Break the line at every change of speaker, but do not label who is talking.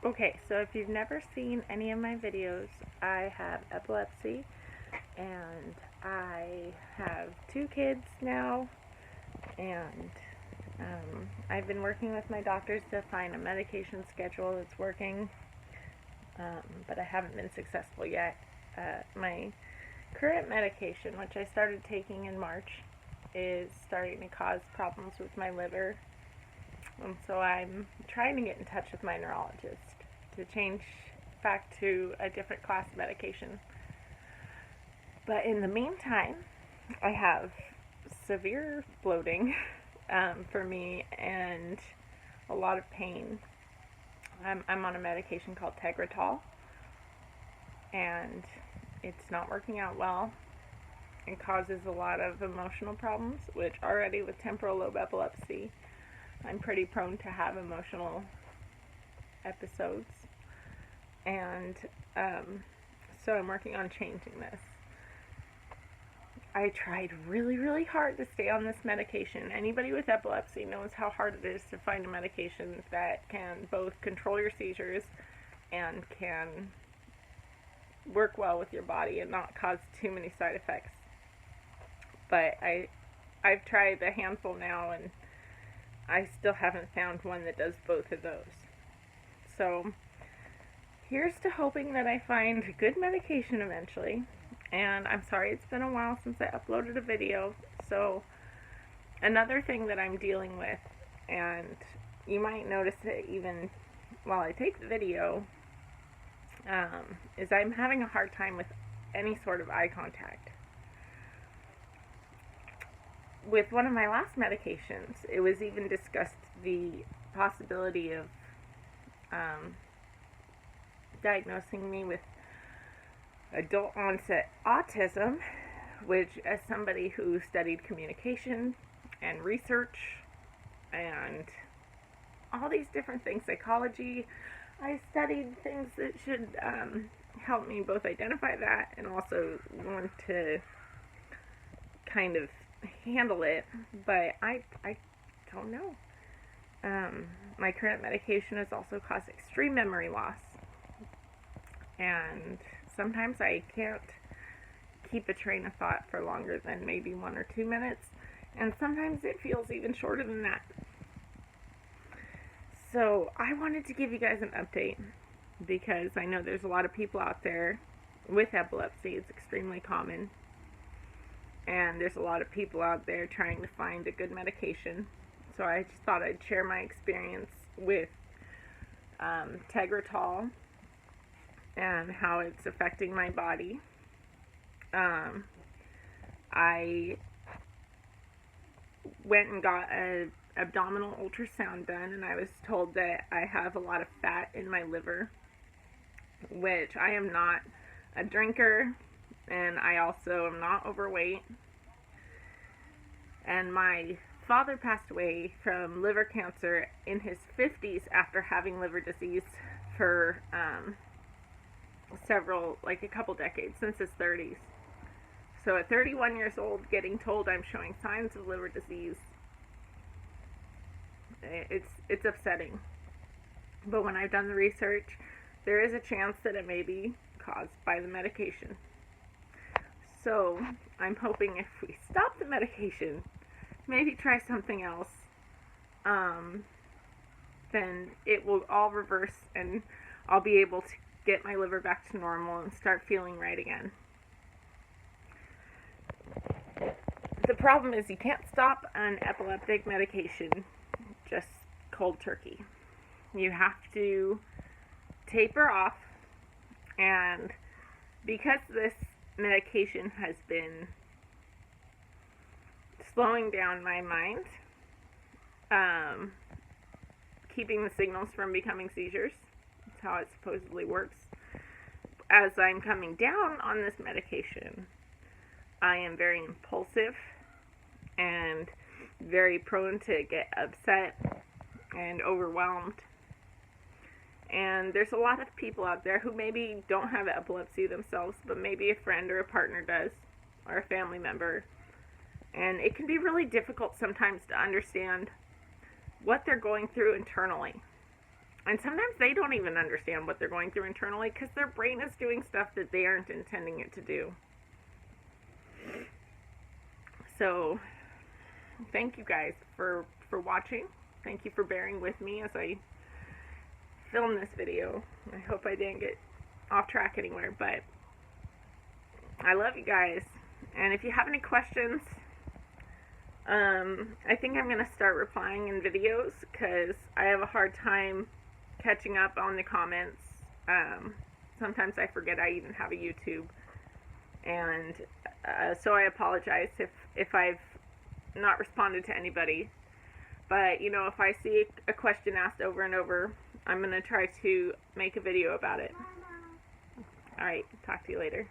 Okay, so if you've never seen any of my videos, I have epilepsy, and I have 2 kids now, and I've been working with my doctors to find a medication schedule that's working, but I haven't been successful yet. My current medication, which I started taking in March, is starting to cause problems with my liver, and so I'm trying to get in touch with my neurologist to change back to a different class of medication. But in the meantime, I have severe bloating for me and a lot of pain. I'm on a medication called tegretol, and it's not working out well. It causes a lot of emotional problems, which already with temporal lobe epilepsy, I'm pretty prone to have emotional episodes. And so I'm working on changing this. I tried really, really hard to stay on this medication. Anybody with epilepsy knows how hard it is to find a medication that can both control your seizures and can work well with your body and not cause too many side effects. But I've tried a handful now, and I still haven't found one that does both of those. So here's to hoping that I find good medication eventually. And I'm sorry it's been a while since I uploaded a video. So another thing that I'm dealing with, and you might notice it even while I take the video, is I'm having a hard time with any sort of eye contact. With one of my last medications, it was even discussed the possibility of diagnosing me with adult onset autism, which, as somebody who studied communication and research and all these different things, psychology, I studied things that should help me both identify that and also want to kind of handle it, but I don't know. My current medication has also caused extreme memory loss, and sometimes I can't keep a train of thought for longer than maybe 1 or 2 minutes, and sometimes it feels even shorter than that. So I wanted to give you guys an update because I know there's a lot of people out there with epilepsy. It's extremely common, and there's a lot of people out there trying to find a good medication. So I just thought I'd share my experience with tegretol and how it's affecting my body. I went and got an abdominal ultrasound done, and I was told that I have a lot of fat in my liver, which I am not a drinker, and I also am not overweight. And my father passed away from liver cancer in his 50s after having liver disease for a couple decades, since his 30s. So at 31 years old, getting told I'm showing signs of liver disease, it's upsetting. But when I've done the research, there is a chance that it may be caused by the medication. So I'm hoping if we stop the medication, maybe try something else, then it will all reverse and I'll be able to get my liver back to normal and start feeling right again. The problem is you can't stop an epileptic medication just cold turkey. You have to taper off, and because this medication has been slowing down my mind, keeping the signals from becoming seizures, that's how it supposedly works. As I'm coming down on this medication, I am very impulsive and very prone to get upset and overwhelmed. And there's a lot of people out there who maybe don't have epilepsy themselves, but maybe a friend or a partner does, or a family member. And it can be really difficult sometimes to understand what they're going through internally. And sometimes they don't even understand what they're going through internally because their brain is doing stuff that they aren't intending it to do. So, thank you guys for watching. Thank you for bearing with me as I film this video. I hope I didn't get off track anywhere, but I love you guys. And if you have any questions, I think I'm going to start replying in videos because I have a hard time catching up on the comments. Sometimes I forget I even have a YouTube, and so I apologize if I've not responded to anybody. But you know, if I see a question asked over and over, I'm going to try to make a video about it. Alright, talk to you later.